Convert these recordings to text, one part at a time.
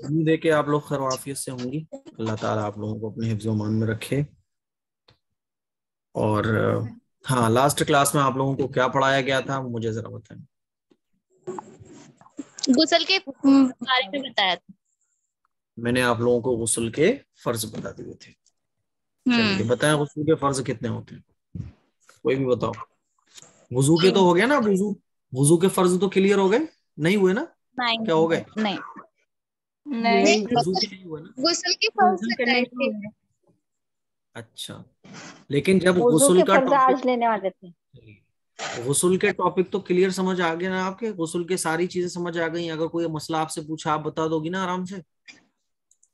उम्मीद है कि आप लोग खैरियत से होंगी। अल्लाह ताला आप लोगों को अपने हिफ्ज़-ओ-मान में रखे। और हाँ, लास्ट क्लास में आप लोगों को क्या पढ़ाया गया था मुझे जरा बताएं। गुस्ल के बारे में बताया था। मैंने आप लोगों को गुस्ल के फर्ज बता दिए थे। चलिए बताएं गुस्ल के फर्ज कितने होते हैं, कोई भी बताओ। वुजू के तो हो गया ना, वुजू वुजू के फर्ज तो क्लियर हो गए, नहीं हुए ना? क्या हो गए? नहीं वुजू के नहीं हुए ना? गुस्ल के फर्ज बताए थे। अच्छा, लेकिन जब वुजू गुस्ल के का फर्ज टॉपिक, आज लेने वाले थे। गुस्ल के टॉपिक तो क्लियर समझ आ गया ना आपके? गुस्ल के सारी चीजें समझ आ गई? अगर कोई मसला आपसे पूछा आप बता दोगी ना आराम से?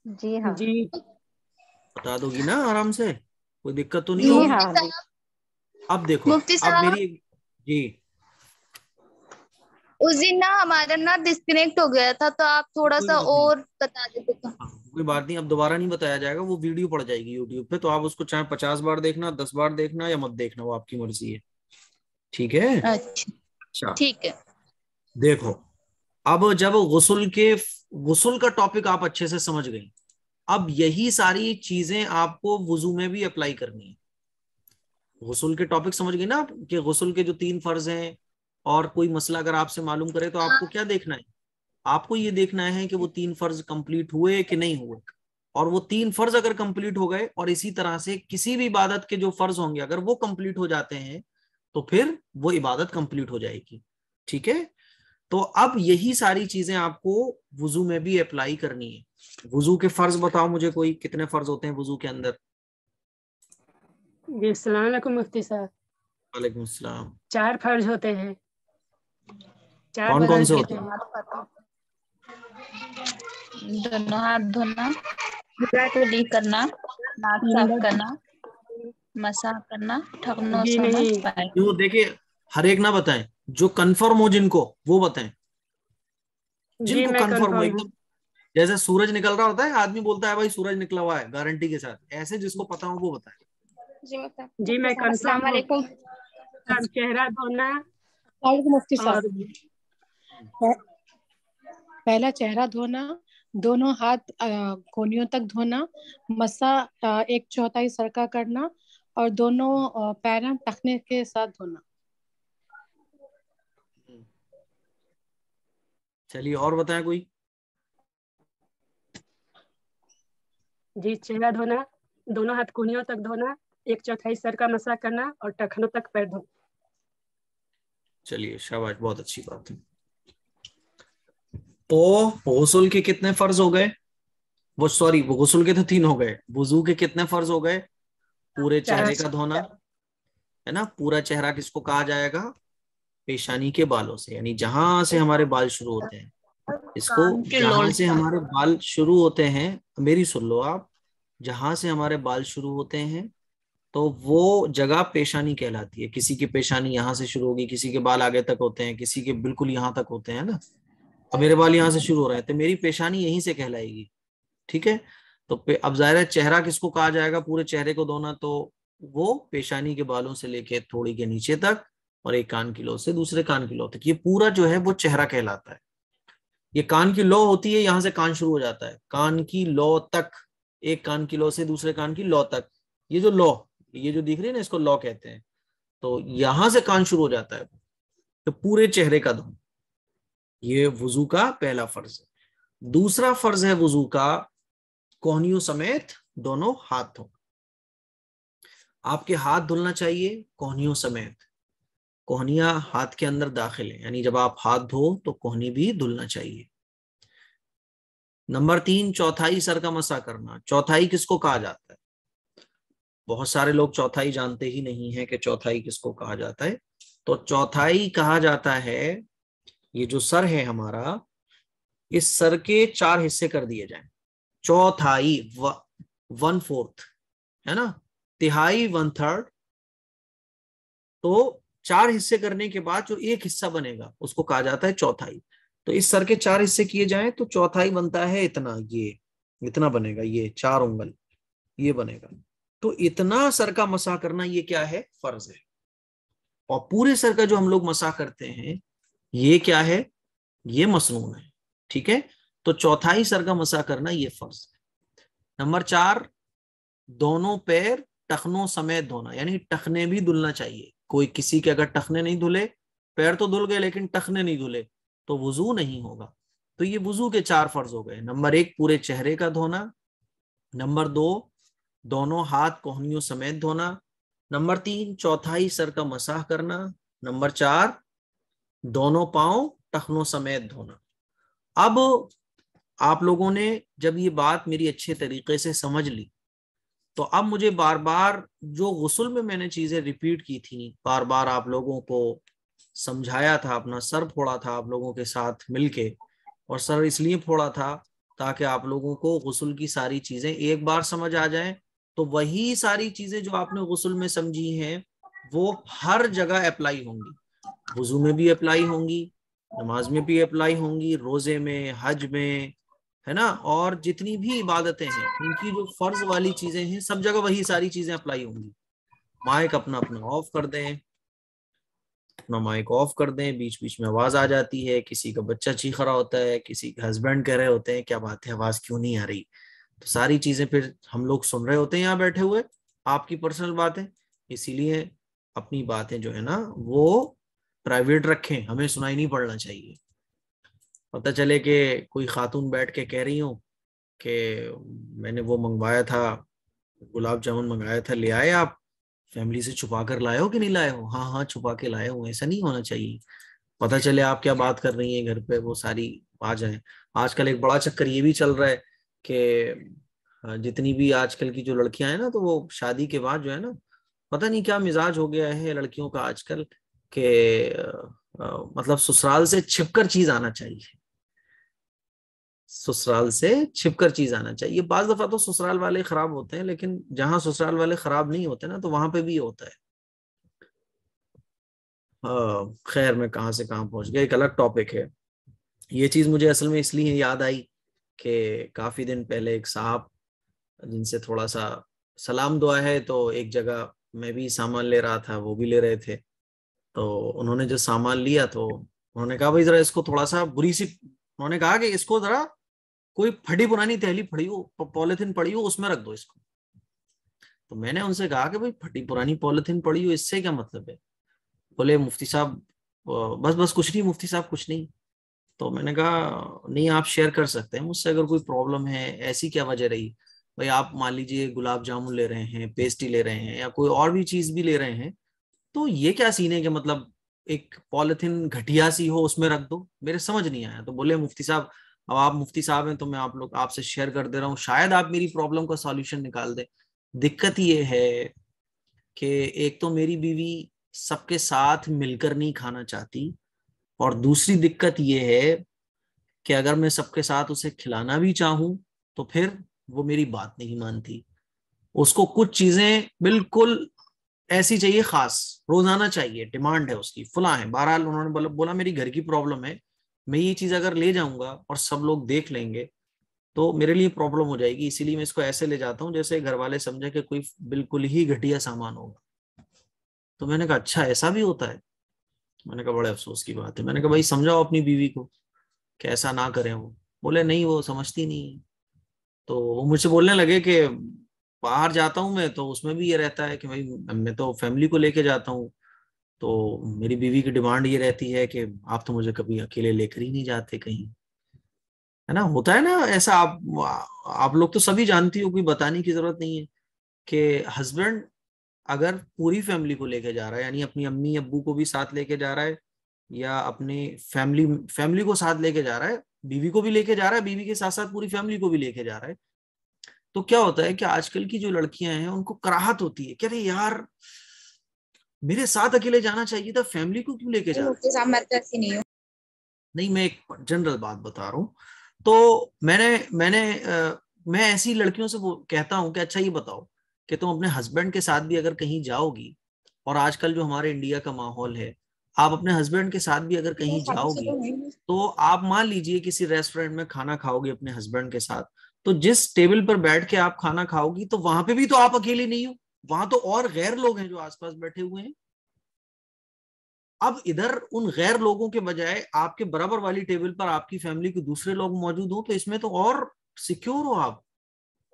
जी हाँ जी बता दोगी ना आराम से? कोई दिक्कत तो नहीं जी होगी? हाँ जी। अब देखो, मुफ्ती अब साहब, मेरी जी उस दिन ना हमारा ना डिस्कनेक्ट हो गया था, तो आप थोड़ा कोई सा बात नहीं, और बता देते तो। हाँ, कोई बात नहीं, अब दोबारा नहीं बताया जाएगा, वो वीडियो पड़ जाएगी यूट्यूब पे, तो आप उसको चाहे 50 बार देखना, 10 बार देखना या मत देखना, वो आपकी मर्जी है। ठीक है? अच्छा अच्छा ठीक है। देखो, अब जब गुस्ल का टॉपिक आप अच्छे से समझ गई, अब यही सारी चीजें आपको वुजू में भी अप्लाई करनी है। गुस्ल के टॉपिक समझ गए ना आप, कि गुस्ल के जो 3 फर्ज हैं, और कोई मसला अगर आपसे मालूम करे तो आपको क्या देखना है? आपको ये देखना है कि वो 3 फर्ज कंप्लीट हुए कि नहीं हुए। और वो 3 फर्ज अगर कंप्लीट हो गए, और इसी तरह से किसी भी इबादत के जो फर्ज होंगे अगर वो कंप्लीट हो जाते हैं, तो फिर वो इबादत कंप्लीट हो जाएगी। ठीक है? तो अब यही सारी चीजें आपको वुजू में भी अप्लाई करनी है। वुजू के फर्ज बताओ मुझे, कोई कितने फर्ज होते हैं वुजू के अंदर? जी अस्सलाम वालेकुम मुफ्ती साहब। वालेकुम अस्सलाम। 4 फर्ज होते हैं, 4 कौन कौन बदन से के होते हैं? दोनों हाथ धोना, कुली करना, नाक साफ करना, मसा करना, ठगनों जी समझ नहीं, पाए। जो देखिए, हर एक ना बताएं, जो कंफर्म हो जिनको वो बताएं। जी जिनको मैं कंफर्म हो कंफर्म हूँ। एकदम, जैसे सूरज निकल रहा होता है, आदमी बोलता है भाई सूरज निकला हुआ है गारंटी के साथ, ऐसे जिसको पता हो वो बताएं। जी मैं अस्सलाम कंफर्म हूँ। वालेकुम। सब चेहरा धोना मुफ्ती और साहब, पहला चेहरा धोना, दोनों हाथ कोहनियों तक धोना, मसा 1/4 सर का करना, और दोनों पैर टखने के साथ धोना। चलिए और बताएं कोई। जी चेहरा धोना, दोनों हाथ कोहनियों तक धोना, 1/4 सर का मसा करना और टखनों तक पैर धोना। चलिए शाबाश, बहुत अच्छी बात है। तो गुस्ल के कितने फर्ज हो गए? वो सॉरी, वो गुस्ल के तो 3 हो गए। वुजू के कितने फर्ज हो गए? पूरे 4 चेहरे का धोना, है ना? पूरा चेहरा किसको कहा जाएगा? पेशानी के बालों से, यानी जहां से हमारे बाल शुरू होते हैं, इसको कान के जहां लोल से हमारे बाल शुरू होते हैं, मेरी सुन लो आप, जहां से हमारे बाल शुरू होते हैं तो वो जगह पेशानी कहलाती है। किसी की पेशानी यहाँ से शुरू होगी, किसी के बाल आगे तक होते हैं, किसी के बिल्कुल यहाँ तक होते हैं ना। अब मेरे बाल यहाँ से शुरू हो रहे हैं तो मेरी पेशानी यहीं से कहलाएगी। ठीक है? तो अब जाहिर है चेहरा किसको कहा जाएगा? पूरे चेहरे को धोना, तो वो पेशानी के बालों से लेके थोड़ी के नीचे तक, और एक कान की लौ से दूसरे कान की लौ तक, ये पूरा जो है वो चेहरा कहलाता है। ये कान की लौ होती है, यहां से कान शुरू हो जाता है, कान की लौ तक, एक कान की लौ से दूसरे कान की लौ तक, ये जो लौ, ये जो दिख रही है ना, इसको लौ कहते हैं। तो यहां से कान शुरू हो जाता है, तो पूरे चेहरे का धो, ये वुजू का पहला फर्ज है। दूसरा फर्ज है वुजू का, कोहनियों समेत दोनों हाथ धो। आपके हाथ धुलना चाहिए कोहनियों समेत। कोहनियां हाथ के अंदर दाखिल है, यानी जब आप हाथ धो तो कोहनी भी धुलना चाहिए। नंबर 3, चौथाई सर का मसा करना। चौथाई किसको कहा जाता है? बहुत सारे लोग चौथाई जानते ही नहीं है कि चौथाई किसको कहा जाता है। तो चौथाई कहा जाता है, ये जो सर है हमारा, इस सर के 4 हिस्से कर दिए जाएं। चौथाई 1/4, है ना? तिहाई 1/3। तो 4 हिस्से करने के बाद जो एक हिस्सा बनेगा उसको कहा जाता है चौथाई। तो इस सर के 4 हिस्से किए जाएं तो चौथाई बनता है इतना, ये इतना बनेगा, ये 4 उंगल ये बनेगा। तो इतना सर का मसा करना ये क्या है? फर्ज है। और पूरे सर का जो हम लोग मसा करते हैं ये क्या है? ये मसनून है, ठीक है। तो चौथाई सर का मसा करना ये फर्ज है। नंबर 4, दोनों पैर टखनों समेत धोना, यानी टखने भी धुलना चाहिए। कोई किसी के अगर टखने नहीं धुले, पैर तो धुल गए लेकिन टखने नहीं धुले, तो वुजू नहीं होगा। तो ये वुजू के 4 फर्ज हो गए। नंबर 1, पूरे चेहरे का धोना। नंबर 2, दोनों हाथ कोहनियों समेत धोना। नंबर 3, चौथाई सर का मसाह करना। नंबर 4, दोनों पांव टखनों समेत धोना। अब आप लोगों ने जब ये बात मेरी अच्छे तरीके से समझ ली, तो अब मुझे बार बार जो गुस्ल में मैंने चीजें रिपीट की थी, बार बार आप लोगों को समझाया था, अपना सर फोड़ा था आप लोगों के साथ मिलके, और सर इसलिए फोड़ा था ताकि आप लोगों को गुस्ल की सारी चीजें एक बार समझ आ जाएं। तो वही सारी चीजें जो आपने गुस्ल में समझी हैं वो हर जगह अप्लाई होंगी, वुजू में भी अप्लाई होंगी, नमाज में भी अप्लाई होंगी, रोजे में, हज में, है ना, और जितनी भी इबादतें हैं उनकी जो फर्ज वाली चीजें हैं सब जगह वही सारी चीजें अप्लाई होंगी। माइक अपना अपना ऑफ कर दें, अपना माइक ऑफ कर दें। बीच बीच में आवाज आ जाती है, किसी का बच्चा चीख रहा होता है, किसी के हस्बैंड कह रहे होते हैं क्या बात है आवाज क्यों नहीं आ रही, तो सारी चीजें फिर हम लोग सुन रहे होते हैं यहाँ बैठे हुए, आपकी पर्सनल बात है। इसीलिए अपनी बातें जो है ना वो प्राइवेट रखें, हमें सुनाई नहीं पड़ना चाहिए। पता चले कि कोई खातून बैठ के कह रही हूँ कि मैंने वो मंगवाया था, गुलाब जामुन मंगाया था, ले आए आप, फैमिली से छुपा कर लाए हो कि नहीं लाए हो? हाँ हाँ छुपा के लाए हो। ऐसा नहीं होना चाहिए। पता चले आप क्या बात कर रही हैं घर पे, वो सारी आ जाए। आजकल एक बड़ा चक्कर ये भी चल रहा है कि जितनी भी आजकल की जो लड़कियां हैं ना, तो वो शादी के बाद जो है ना, पता नहीं क्या मिजाज हो गया है लड़कियों का आजकल के मतलब ससुराल से छिपकर चीज आना चाहिए, ससुराल से छिपकर चीज आना चाहिए। बाज दफा तो ससुराल वाले खराब होते हैं, लेकिन जहां ससुराल वाले खराब नहीं होते ना, तो वहां पे भी होता है। खैर मैं कहाँ से कहाँ पहुंच गया, एक अलग टॉपिक है। ये चीज मुझे असल में इसलिए याद आई कि काफी दिन पहले एक साहब जिनसे थोड़ा सा सलाम दुआ है, तो एक जगह मैं भी सामान ले रहा था, वो भी ले रहे थे। तो उन्होंने जो सामान लिया तो उन्होंने कहा भाई जरा इसको थोड़ा सा बुरी सी, उन्होंने कहा कि इसको जरा कोई फटी पुरानी थैली पड़ी हो, पॉलिथीन पड़ी हो, उसमें रख दो इसको। तो मैंने उनसे कहा कि भाई फटी पुरानी पॉलिथीन पड़ी हो इससे क्या मतलब है? बोले मुफ्ती साहब बस बस कुछ नहीं मुफ्ती साहब कुछ नहीं। तो मैंने कहा नहीं आप शेयर कर सकते हैं मुझसे अगर कोई प्रॉब्लम है, ऐसी क्या वजह रही? भाई आप मान लीजिए गुलाब जामुन ले रहे हैं, पेस्ट्री ले रहे हैं, या कोई और भी चीज भी ले रहे हैं, तो ये क्या सीन है कि मतलब एक पॉलिथीन घटिया सी हो उसमें रख दो? मेरे समझ नहीं आया। तो बोले मुफ्ती साहब, अब आप मुफ्ती साहब हैं तो मैं आप लोग आपसे शेयर कर दे रहा हूँ, शायद आप मेरी प्रॉब्लम का सॉल्यूशन निकाल दे। दिक्कत ये है कि एक तो मेरी बीवी सबके साथ मिलकर नहीं खाना चाहती, और दूसरी दिक्कत ये है कि अगर मैं सबके साथ उसे खिलाना भी चाहूं तो फिर वो मेरी बात नहीं मानती। उसको कुछ चीजें बिल्कुल ऐसी चाहिए, खास रोजाना चाहिए, डिमांड है उसकी, फुला है। बहरहाल उन्होंने बोला मेरी घर की प्रॉब्लम है, मैं ये चीज अगर ले जाऊंगा और सब लोग देख लेंगे तो मेरे लिए प्रॉब्लम हो जाएगी, इसीलिए मैं इसको ऐसे ले जाता हूँ जैसे घर वाले समझे कि कोई बिल्कुल ही घटिया सामान होगा। तो मैंने कहा अच्छा ऐसा भी होता है? मैंने कहा बड़े अफसोस की बात है। मैंने कहा भाई समझाओ अपनी बीवी को कि ऐसा ना करें। वो बोले नहीं वो समझती नहीं है। तो वो मुझसे बोलने लगे कि बाहर जाता हूँ मैं तो उसमें भी ये रहता है कि भाई मैं तो फैमिली को लेके जाता हूँ, तो मेरी बीवी की डिमांड ये रहती है कि आप तो मुझे कभी अकेले लेकर ही नहीं जाते कहीं, है ना। होता है ना ऐसा, आप लोग तो सभी जानती हो, कोई बताने की जरूरत नहीं है कि हस्बैंड अगर पूरी फैमिली को लेके जा रहा है, यानी अपनी अम्मी अब्बू को भी साथ लेके जा रहा है, या अपने फैमिली फैमिली को साथ लेके जा रहा है, बीवी को भी लेके जा रहा है, बीवी के साथ साथ पूरी फैमिली को भी लेके जा रहा है, तो क्या होता है कि आजकल की जो लड़कियां हैं उनको कराहत होती है कि अरे यार मेरे साथ अकेले जाना चाहिए था, फैमिली को क्यों लेके जा रहा है? मुफ्ती साहब मैं तो ऐसी नहीं हूँ। नहीं मैं एक जनरल बात बता रहा हूँ। तो मैं ऐसी लड़कियों से वो कहता हूँ कि अच्छा ये बताओ कि तुम अपने हस्बैंड के साथ भी अगर कहीं जाओगी, और आजकल जो हमारे इंडिया का माहौल है, आप अपने हस्बैंड के साथ भी अगर कहीं जाओगी, तो आप मान लीजिए किसी रेस्टोरेंट में खाना खाओगे अपने हस्बैंड के साथ, तो जिस टेबल पर बैठ के आप खाना खाओगी तो वहां पे भी तो आप अकेले नहीं हो, वहां तो और गैर लोग हैं जो आसपास बैठे हुए हैं। अब इधर उन गैर लोगों के बजाय आपके बराबर वाली टेबल पर आपकी फैमिली के दूसरे लोग मौजूद हो, तो इसमें तो और सिक्योर हो आप,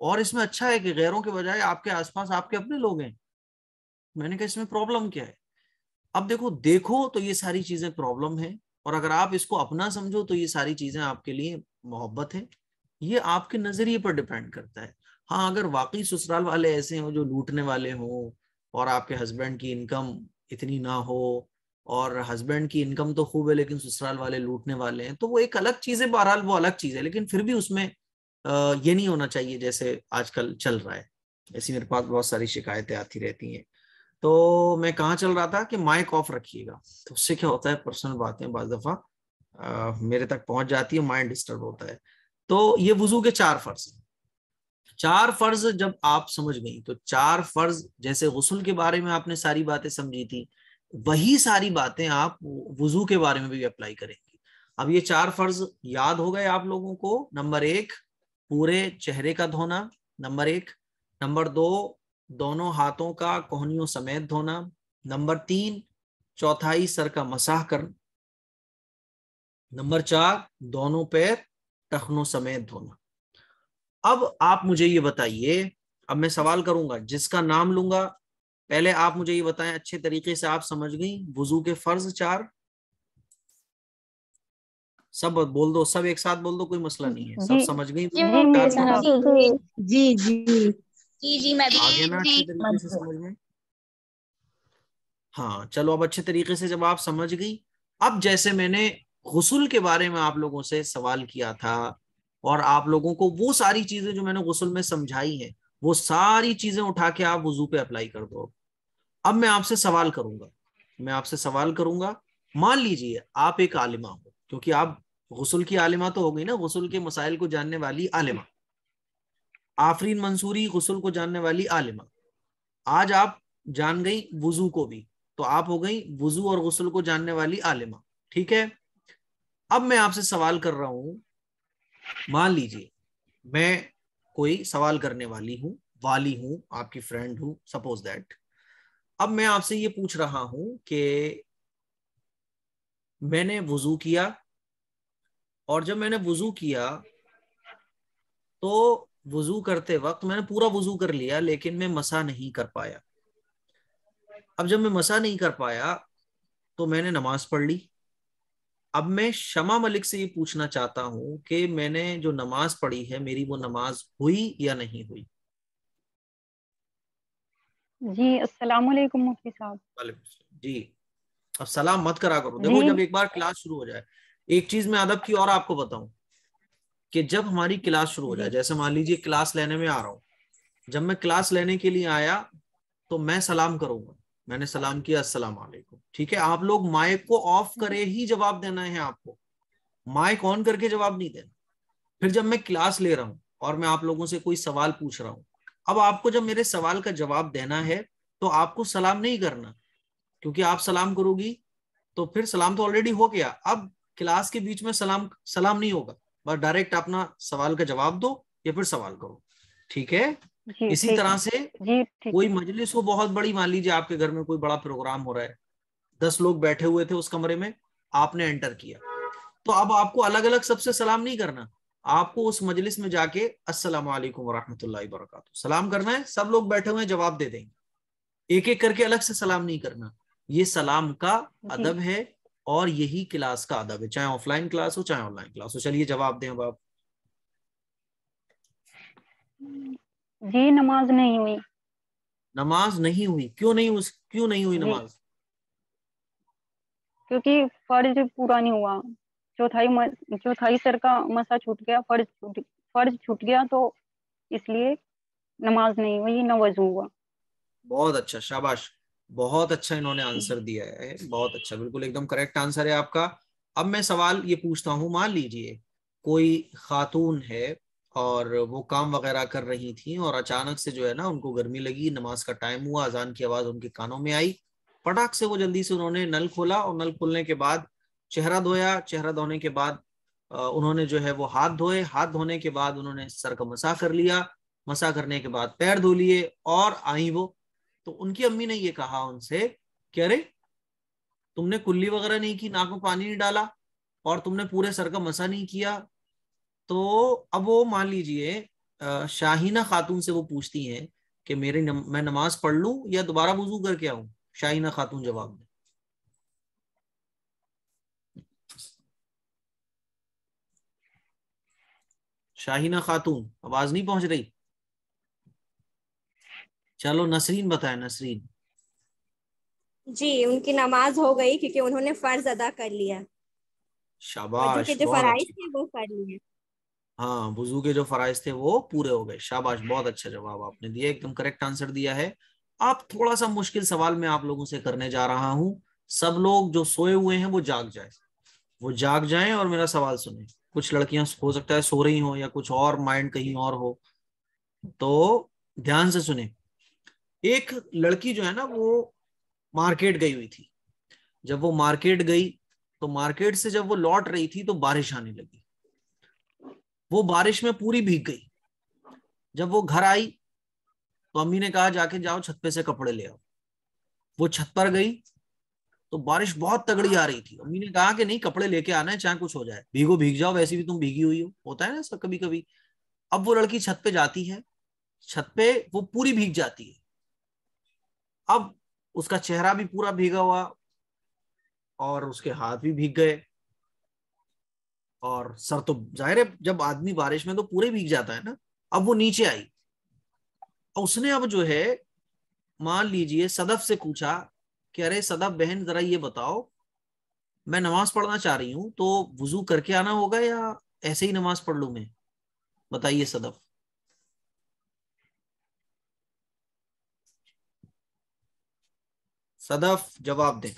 और इसमें अच्छा है कि गैरों के बजाय आपके आसपास आपके अपने लोग हैं। मैंने कहा इसमें प्रॉब्लम क्या है? अब देखो तो ये सारी चीजें प्रॉब्लम है, और अगर आप इसको अपना समझो तो ये सारी चीजें आपके लिए मोहब्बत है। ये आपके नजरिए पर डिपेंड करता है। हाँ, अगर वाकई ससुराल वाले ऐसे हो जो लूटने वाले हो, और आपके हस्बैंड की इनकम इतनी ना हो, और हस्बैंड की इनकम तो खूब है लेकिन ससुराल वाले लूटने वाले हैं, तो वो एक अलग चीज है। बहरहाल वो अलग चीज है, लेकिन फिर भी उसमें ये नहीं होना चाहिए जैसे आजकल चल रहा है। ऐसी मेरे पास बहुत सारी शिकायतें आती रहती हैं। तो मैं कहाँ चल रहा था कि माइक ऑफ रखिएगा, तो उससे क्या होता है, पर्सनल बातें बाज दफा मेरे तक पहुंच जाती है, माइंड डिस्टर्ब होता है। तो ये वुजू के 4 फर्ज हैं। 4 फर्ज जब आप समझ गई, तो 4 फर्ज जैसे गुस्ल के बारे में आपने सारी बातें समझी थी, वही सारी बातें आप वुजू के बारे में भी अप्लाई करेंगी। अब ये 4 फर्ज याद हो गए आप लोगों को। नंबर 1, पूरे चेहरे का धोना, नंबर 1। नंबर 2, दोनों हाथों का कोहनियों समेत धोना। नंबर 3, चौथाई सर का मसाह करना। नंबर 4, दोनों पैर टखनों समेत धोना। अब आप मुझे ये बताइए, अब मैं सवाल करूंगा, जिसका नाम लूंगा, पहले आप मुझे ये बताएं अच्छे तरीके से आप समझ गई वुजू के फर्ज 4? सब बोल दो, सब एक साथ बोल दो, कोई मसला नहीं है, सब समझ गई जी वुजू के 4 फर्ज? जी जी जी जी मैं आ गया ना अच्छे भी तरीके से समझ में? हाँ चलो, अब अच्छे तरीके से जब आप समझ गई, अब जैसे मैंने गुस्ल के बारे में आप लोगों से सवाल किया था, और आप लोगों को वो सारी चीजें जो मैंने गुस्ल में समझाई हैं, वो सारी चीजें उठा के आप वुजू पे अप्लाई कर दो। अब मैं आपसे सवाल करूंगा, मान लीजिए आप एक आलिमा हो, क्योंकि आप गुस्ल की आलिमा तो हो गई ना, गुस्ल के मसाइल को जानने वाली आलिमा। आफरीन मंसूरी गुस्ल को जानने वाली आलिमा। आज आप जान गई वुजू को भी, तो आप हो गई वुजू और गुस्ल को जानने वाली आलिमा। ठीक है, अब मैं आपसे सवाल कर रहा हूं, मान लीजिए मैं कोई सवाल करने वाली हूं, आपकी फ्रेंड हूं, सपोज दैट। अब मैं आपसे ये पूछ रहा हूं कि मैंने वुजू किया, और जब मैंने वुजू किया तो वुजू करते वक्त मैंने पूरा वुजू कर लिया, लेकिन मैं मसा नहीं कर पाया। अब जब मैं मसा नहीं कर पाया तो मैंने नमाज पढ़ ली। अब मैं शमा मलिक से ये पूछना चाहता हूं कि मैंने जो नमाज पढ़ी है, मेरी वो नमाज हुई या नहीं हुई? जी अस्सलाम वालेकुम मुफ्ती साहब। जी, अब सलाम मत करा करो। देखो, जी जब एक बार क्लास शुरू हो जाए, एक चीज मैं अदब की और आपको बताऊं कि जब हमारी क्लास शुरू हो जाए, जी जैसे मान लीजिए क्लास लेने में आ रहा हूं, जब मैं क्लास लेने के लिए आया तो मैं सलाम करूंगा। मैंने सलाम किया, अस्सलाम वालेकुम। ठीक है, आप लोग माइक को ऑफ करे ही जवाब देना है, आपको माइक ऑन करके जवाब नहीं देना। फिर जब मैं क्लास ले रहा हूं और मैं आप लोगों से कोई सवाल पूछ रहा हूं, अब आपको जब मेरे सवाल का जवाब देना है तो आपको सलाम नहीं करना, क्योंकि आप सलाम करोगी तो फिर सलाम तो ऑलरेडी हो गया। अब क्लास के बीच में सलाम नहीं होगा, बस डायरेक्ट अपना सवाल का जवाब दो या फिर सवाल करो। ठीक है, जी इसी ठीक तरह है। से जी ठीक कोई है। मजलिस हो बहुत बड़ी, मान लीजिए आपके घर में कोई बड़ा प्रोग्राम हो रहा है, 10 लोग बैठे हुए थे उस कमरे में, आपने एंटर किया, तो अब आपको अलग अलग सबसे सलाम नहीं करना, आपको उस मजलिस में जाके अस्सलाम वालेकुम वरहमतुल्लाहि वबरकातुहू सलाम करना है। सब लोग बैठे हुए हैं, जवाब दे देंगे, एक एक करके अलग से सलाम नहीं करना। ये सलाम का जी अदब है, और यही क्लास का अदब है, चाहे ऑफलाइन क्लास हो चाहे ऑनलाइन क्लास हो। चलिए जवाब दें अब आप। जी नमाज नहीं हुई। नमाज नहीं हुई? क्यों नहीं हुई जी नमाज? क्योंकि फर्ज पूरा नहीं हुआ। चौथाई सर का मसा छूट गया, फर्ज छूट गया, तो इसलिए नमाज नहीं हुई, न वजू हुआ। बहुत अच्छा, शाबाश, बहुत अच्छा इन्होंने आंसर दिया है, बहुत अच्छा, बिल्कुल एकदम करेक्ट आंसर है आपका। अब मैं सवाल ये पूछता हूँ, मान लीजिए कोई खातून है और वो काम वगैरह कर रही थी, और अचानक से जो है ना उनको गर्मी लगी, नमाज का टाइम हुआ, अजान की आवाज उनके कानों में आई, फटाक से वो जल्दी से उन्होंने नल खोला, और नल खोलने के बाद चेहरा धोया, चेहरा धोने के बाद उन्होंने जो है वो हाथ धोए, हाथ धोने के बाद उन्होंने सर का मसा कर लिया, मसा करने के बाद पैर धो लिए, और आई वो, तो उनकी अम्मी ने ये कहा उनसे कि अरे तुमने कुल्ली वगैरह नहीं की, नाक में पानी नहीं डाला, और तुमने पूरे सर का मसा नहीं किया, तो अब वो मान लीजिए शाहीना खातून से वो पूछती हैं कि मैं नमाज पढ़ लूं या दोबारा वुजू करके आऊं। शाहीना खातून जवाब दे। शाहीना खातून, आवाज नहीं पहुंच रही। चलो नसरीन बताए, नसरीन। जी, उनकी नमाज हो गई क्योंकि उन्होंने फर्ज अदा कर लिया। वजू के शाबाश, जो बहुत फराइज अच्छी। थे वो कर लिए। हाँ, वुजू के जो फराइज थे वो पूरे हो गए। शाबाश, बहुत अच्छा जवाब आपने दिया, एकदम करेक्ट आंसर दिया है। आप थोड़ा सा मुश्किल सवाल मैं आप लोगों से करने जा रहा हूं। सब लोग जो सोए हुए हैं वो जाग जाए, वो जाग जाएं और मेरा सवाल सुने। कुछ लड़कियां हो सकता है सो रही हो या कुछ और माइंड कहीं और हो, तो ध्यान से सुने। एक लड़की जो है ना वो मार्केट गई हुई थी। जब वो मार्केट गई तो मार्केट से जब वो लौट रही थी तो बारिश आने लगी। वो बारिश में पूरी भीग गई। जब वो घर आई तो अम्मी ने कहा जाके जाओ छत पे से कपड़े ले आओ। वो छत पर गई तो बारिश बहुत तगड़ी आ रही थी। अम्मी ने कहा कि नहीं, कपड़े लेके आना है, चाहे कुछ हो जाए, भीगो भीग जाओ, वैसे भी तुम भीगी हुई हो, होता है ना सब कभी कभी। अब वो लड़की छत पे जाती है, छत पे वो पूरी भीग जाती है। अब उसका चेहरा भी पूरा भीगा हुआ और उसके हाथ भी भीग गए और सर तो जाहिर है जब आदमी बारिश में तो पूरे भीग जाता है ना। अब वो नीचे आई और उसने अब जो है मान लीजिए सदफ से पूछा कि अरे सदफ बहन जरा ये बताओ, मैं नमाज पढ़ना चाह रही हूँ तो वुजू करके आना होगा या ऐसे ही नमाज पढ़ लूं मैं? बताइए सदफ। सदफ जवाब दें।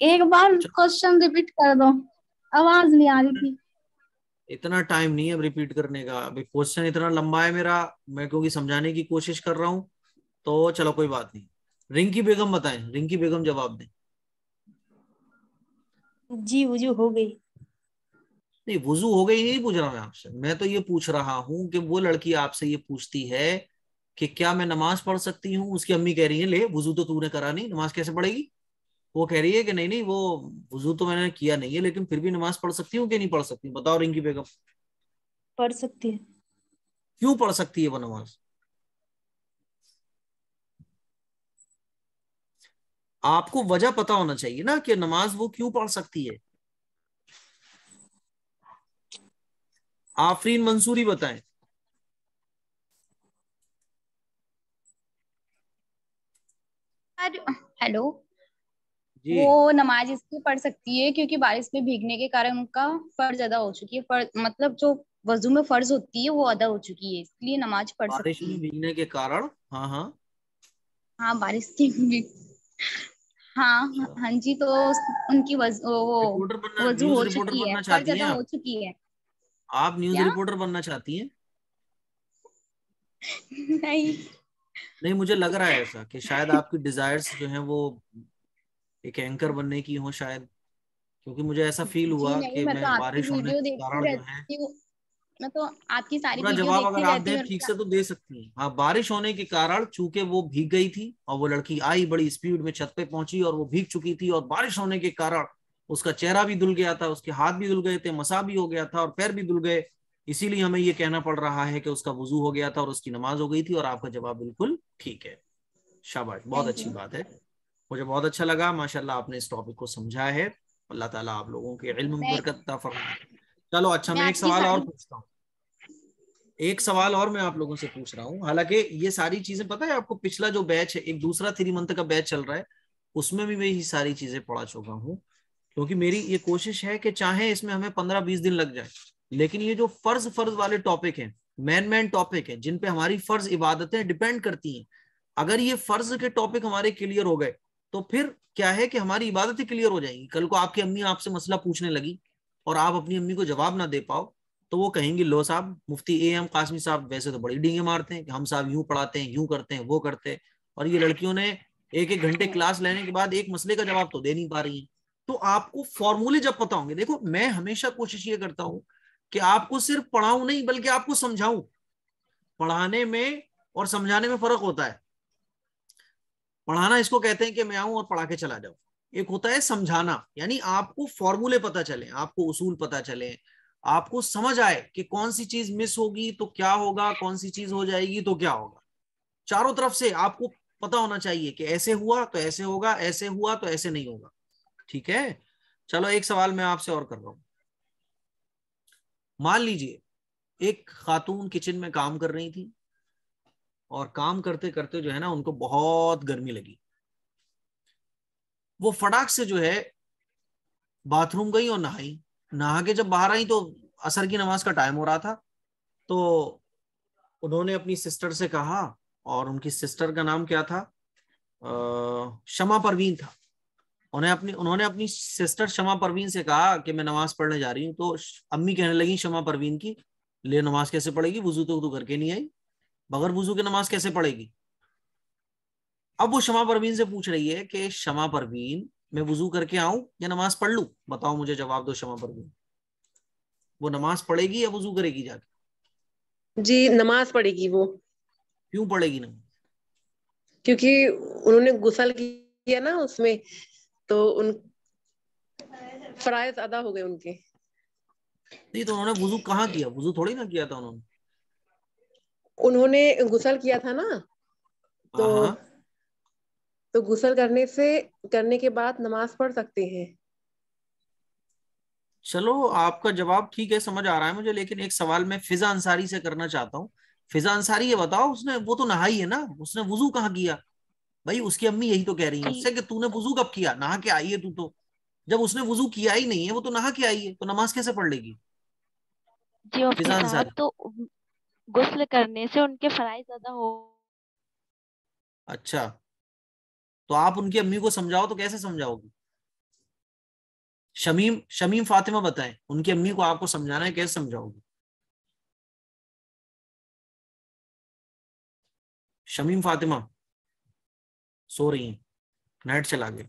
एक बार क्वेश्चन रिपीट कर दो, आवाज नहीं आ रही थी। इतना टाइम नहीं है अब रिपीट करने का, अभी क्वेश्चन इतना लंबा है मेरा, मैं क्योंकि समझाने की कोशिश कर रहा हूं। तो चलो कोई बात नहीं। रिंकी बेगम बताएं, रिंकी बेगम जवाब दें। जी, वजू हो गई। नहीं, वुजू हो गई नहीं पूछ रहा मैं आपसे, मैं तो ये पूछ रहा हूं कि वो लड़की आपसे ये पूछती है कि क्या मैं नमाज पढ़ सकती हूँ। उसकी अम्मी कह रही है ले वुजू तो तूने करा नहीं, नमाज कैसे पढ़ेगी? वो कह रही है कि नहीं नहीं, वो वुजू तो मैंने किया नहीं है लेकिन फिर भी नमाज पढ़ सकती हूँ कि नहीं पढ़ सकती? बताओ रिंकी बेगम। पढ़ सकती है। क्यों पढ़ सकती है वो नमाज? आपको वजह पता होना चाहिए ना कि नमाज वो क्यों पढ़ सकती है। आफरीन मंसूरी बताएं। हेलो। जी, वो नमाज इसलिए पढ़ सकती है क्योंकि बारिश में भीगने के कारण उनका फर्ज अदा हो चुकी है। मतलब जो वजू में फर्ज होती है वो अदा हो चुकी है, इसलिए नमाज पढ़ बारिश सकती में है। भीगने के कारण। हाँ हाँ। हाँ, बारिश की भी। हाँ हाँ अच्छा, हाँ जी, तो उनकी वो रिपोर्टर बनना, वजू न्यूज हो रिपोर्टर चुकी है, बनना फर्ज चाहती हैं अदा हो आप? चुकी है। आप न्यूज क्या? रिपोर्टर बनना चाहती हैं? नहीं। नहीं, मुझे लग रहा है ऐसा कि शायद आपकी डिजायर्स जो हैं वो एक एंकर बनने की हो शायद, क्योंकि मुझे ऐसा फील जी हुआ नहीं, कि मैं तो मैं आपकी बारिश होने वीडियो के कारण देखती जो है। रहती हूँ। मैं तो आपकी सारी पूरा वीडियो जवाब अगर देखती आप रहती दें हूँ ठीक मेरे से तो दे सकती हैं। हाँ, बारिश होने के कारण चूंकि वो भीग गई थी और वो लड़की आई बड़ी स्पीड में छत पे पहुंची और वो भीग चुकी थी, और बारिश होने के कारण उसका चेहरा भी धुल गया था, उसके हाथ भी धुल गए थे, मसा भी हो गया था और पैर भी धुल गए। इसीलिए हमें ये कहना पड़ रहा है कि उसका वुजू हो गया था और उसकी नमाज हो गई थी। और आपका जवाब बिल्कुल ठीक है। शाबाश, बहुत थैंक अच्छी यू। बात है। मुझे बहुत अच्छा लगा, माशाल्लाह आपने इस टॉपिक को समझा है। अल्लाह ताला आप लोगों के इल्म में मैं बरकत अता फरमाए। चलो अच्छा, मैं मैं एक आपकी सवाल और सारी पूछता हूँ। एक सवाल और मैं आप लोगों से पूछ रहा हूँ। हालांकि ये सारी चीजें पता है आपको, पिछला जो बैच है, एक दूसरा 3 मंथ का बैच चल रहा है, उसमें भी मैं ये सारी चीजें पढ़ा चुका हूँ। क्योंकि मेरी ये कोशिश है कि चाहे इसमें हमें 15-20 दिन लग जाए, लेकिन ये जो फर्ज फर्ज वाले टॉपिक हैं, मेन टॉपिक है, जिन पे हमारी फर्ज इबादतें डिपेंड करती हैं, अगर ये फर्ज के टॉपिक हमारे क्लियर हो गए तो फिर क्या है कि हमारी इबादतें क्लियर हो जाएंगी। कल को आपकी अम्मी आपसे मसला पूछने लगी और आप अपनी अम्मी को जवाब ना दे पाओ, तो वो कहेंगे लो साहब, मुफ्ती AM कासमी साहब वैसे तो बड़ी डींगे मारते हैं कि हम साहब यूं पढ़ाते हैं, यूं करते हैं, वो करते हैं, और ये लड़कियों ने 1-1 घंटे क्लास लेने के बाद एक मसले का जवाब तो दे नहीं पा रही हैं। तो आपको फॉर्मूले जब पता होंगे, देखो मैं हमेशा कोशिश ये करता हूं कि आपको सिर्फ पढ़ाऊं नहीं बल्कि आपको समझाऊं। पढ़ाने में और समझाने में फर्क होता है। पढ़ाना इसको कहते हैं कि मैं आऊं और पढ़ा के चला जाऊं। एक होता है समझाना, यानी आपको फॉर्मूले पता चले, आपको उसूल पता चले, आपको समझ आए कि कौन सी चीज मिस होगी तो क्या होगा, कौन सी चीज हो जाएगी तो क्या होगा। चारों तरफ से आपको पता होना चाहिए कि ऐसे हुआ तो ऐसे होगा, ऐसे हुआ तो ऐसे नहीं होगा। ठीक है, चलो एक सवाल मैं आपसे और कर रहा हूं। मान लीजिए एक खातून किचन में काम कर रही थी और काम करते करते जो है ना उनको बहुत गर्मी लगी। वो फटाक से जो है बाथरूम गई और नहाई। नहा के जब बाहर आई तो असर की नमाज का टाइम हो रहा था। तो उन्होंने अपनी सिस्टर से कहा, और उनकी सिस्टर का नाम क्या था, शमा परवीन था। उन्होंने अपनी सिस्टर शमा परवीन से कहा कि मैं नमाज पढ़ने जा रही हूँ। तो अम्मी कहने लगी शमा परवीन की, ले नमाज कैसे पढ़ेगी, वुजू तो तू करके नहीं आई, बगैर वुजू के नमाज कैसे पढ़ेगी। अब वो शमा परवीन से पूछ रही है कि शमा परवीन, मैं वुजू करके आऊं या नमाज पढ़ लूं, बताओ मुझे, जवाब दो शमा परवीन। वो नमाज पढ़ेगी या वुजू करेगी जाके? जी नमाज पढ़ेगी वो। क्यों पढ़ेगी नमाज? क्योंकि उन्होंने गुसल किया ना उसमें, तो उन फराइज अदा हो गए उनके। नहीं तो उन्होंने वुजू कहाँ किया, वुजू थोड़ी ना किया था उन्होंने। उन्होंने गुसल किया था ना, तो हाँ, तो गुसल करने के बाद नमाज पढ़ सकते हैं। चलो आपका जवाब ठीक है, समझ आ रहा है मुझे, लेकिन एक सवाल मैं फिजा अंसारी से करना चाहता हूँ। फिजा अंसारी ये बताओ, उसने वो तो नहाई है ना, उसने वुजू कहाँ किया? भाई उसकी अम्मी यही तो कह रही है जी उससे कि तूने वुजू कब किया, नहा के आई है तू तो। जब उसने वुजू किया ही नहीं है, वो तो नहा के आई है, तो नमाज कैसे पढ़ लेगी? जी मुफ्ती फिजा साहब, अंसारी। तो गुस्ल करने से उनके फराइज अदा हो। अच्छा, तो आप उनकी अम्मी को समझाओ, तो कैसे समझाओगी? शमीम शमीम फातिमा बताएं, उनकी अम्मी को आपको समझाना है, कैसे समझाओगी? शमीम फातिमा सो रही हैं, नेट चला गया।